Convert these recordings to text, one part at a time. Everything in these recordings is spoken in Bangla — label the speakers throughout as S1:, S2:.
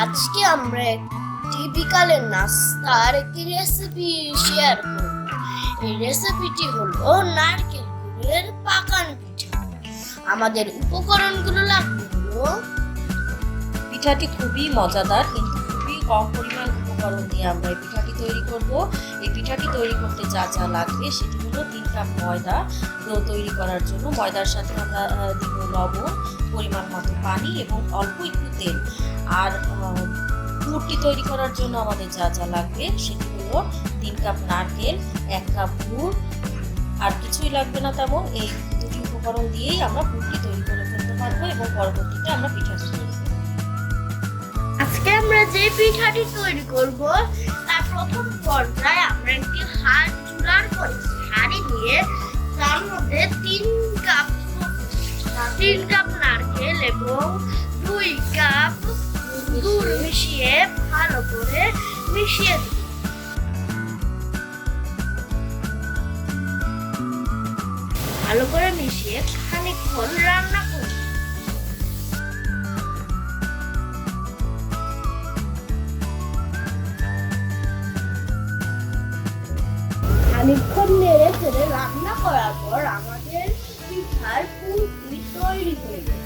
S1: আজকে আমরা একটি বিকালের নাস্তার একটি রেসিপি শেয়ার করব। এই রেসিপিটি হলো নারকেল গুড়ের পাকান পিঠা। আমাদের উপকরণগুলো লাগবে হলো,
S2: পিঠাটি খুবই মজাদার, কিন্তু খুবই কম পরিমাণ উপকরণ দিয়ে আমরা এই পিঠাটি তৈরি করব। এই পিঠাটি তৈরি করতে যা যা লাগবে সেটি হলো 3 কাপ ময়দা। ডো তৈরি করার জন্য ময়দার সাথে আমরা দিব লবণ, পরিমাণ মতো পানি এবং অল্প একটু তেল। আর পুরটি তৈরি করার জন্য আমাদের যা যা লাগবে সেটি হলো 3 কাপ নারকেল, 1 কাপ গুড়, আর কিছুই লাগবে না তেমন। এই দুটি উপকরণ দিয়েই আমরা পুরটি তৈরি করে ফেলতে পারবো এবং পরবর্তীতে আমরা পিঠাটি তৈরি করব।
S1: আজকে আমরা যে পিঠাটি তৈরি করব তার প্রথম পর্যায়ে আমরা একটি চুলার হাঁড়ি নিয়ে তার মধ্যে 3 কাপ নারকেল এবং 2 কাপ গুড় মিশিয়ে ভালো করে মিশিয়ে দিই। ভালো করে মিশিয়ে খানিকক্ষণ রান্না করি। খানিকক্ষণ নেড়ে চেড়ে রান্না করার পর আমাদের পিঠার পুরটি তৈরি হয়ে গেল।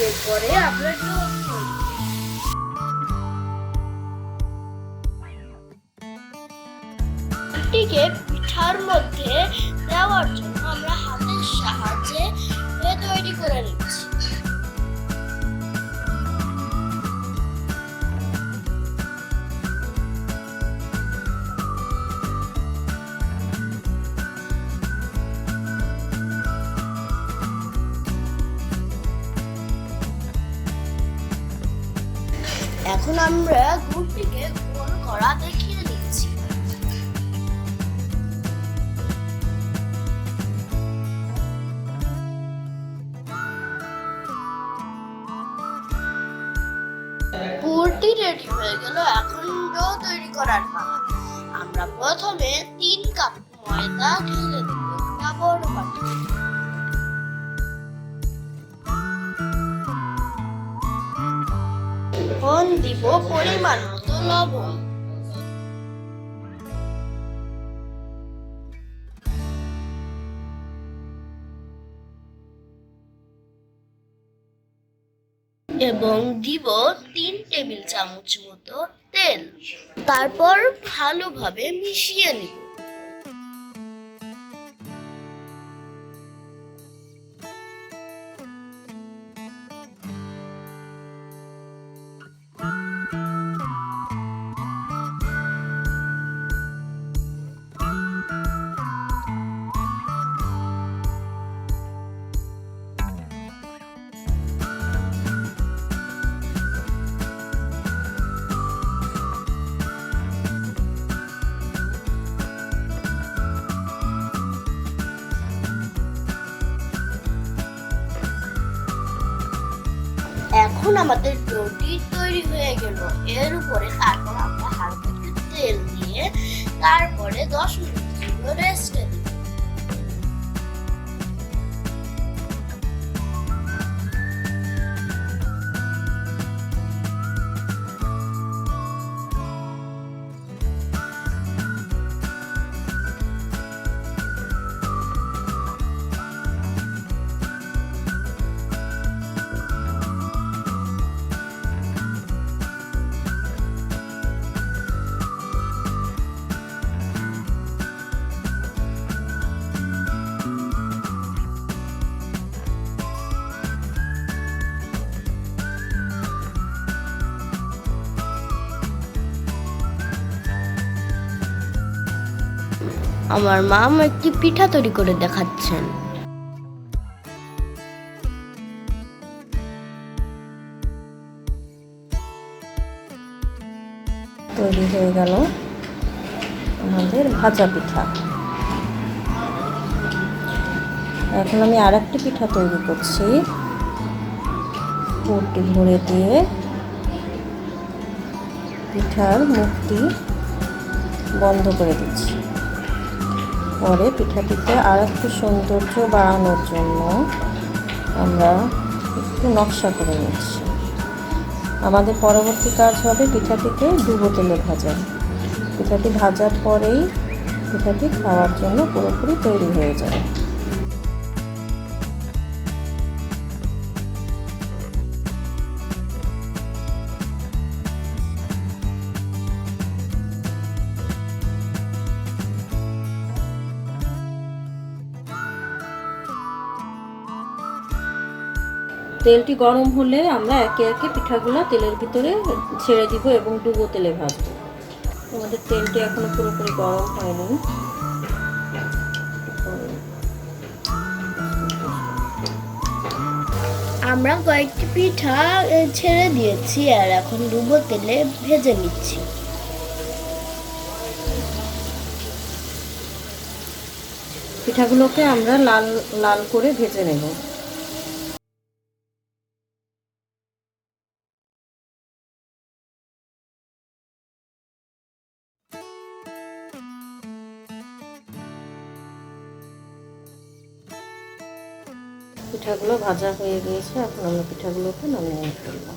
S1: এরপরে আমরা পিঠার মধ্যে দেওয়ার জন্য আমরা হাতের সাহায্যে তৈরি করে নিচ্ছি। এখন আমরা গুড়টিকে গোল করা দেখিয়ে নিচ্ছি। পুরটি রেডি হয়ে গেল। এখন ডো তৈরি করার পালা। আমরা প্রথমে 3 কাপ ময়দা ঢেলে দেব একটা বড় বাটি। এখন দিব পরিমাণ মতো লবণ। এবং দিব 3 টেবিল চামচ মতো তেল। তারপর ভালোভাবে মিশিয়ে নিব। এখন আমাদের ডোটি তৈরি হয়ে গেল। এর উপরে তারপর আমরা হালকা একটু তেল দিয়ে তারপরে 10 মিনিট জন্য রেস্টে দিই। আমার মা একটি পিঠা তৈরি করে দেখাচ্ছেন।
S2: তৈরি হয়ে গেল আমাদের ভাজা পিঠা। এখন আমি আরেকটি পিঠা তৈরি করছি। পুরটি ভরে দিয়ে পিঠার মুখটি বন্ধ করে দিচ্ছি। পরে পিঠাটিতে আর একটু সৌন্দর্য বাড়ানোর জন্য আমরা একটু নকশা করে নিচ্ছি। আমাদের পরবর্তী কাজ হবে পিঠাটিকে ডুবো তেলে ভাজা। পিঠাটি ভাজার পরেই পিঠাটি খাওয়ার জন্য পুরোপুরি তৈরি হয়ে যাবে। তেলটি গরম হলে আমরা একে একে পিঠাগুলো তেলের ভিতরে ছেড়ে দিব এবং ডুবো তেলে ভাজবো। আমাদের তেলটি এখনো পুরোপুরি গরম হয়নি।
S1: আমরা কয়েকটি পিঠা ছেড়ে দিয়েছি আর এখন ডুবো তেলে ভেজে নিচ্ছি।
S2: পিঠাগুলোকে আমরা লাল লাল করে ভেজে নেব। পিঠাগুলো ভাজা হয়ে গিয়েছে, এখন আমরা পিঠাগুলোকে নামিয়ে ফেলবো।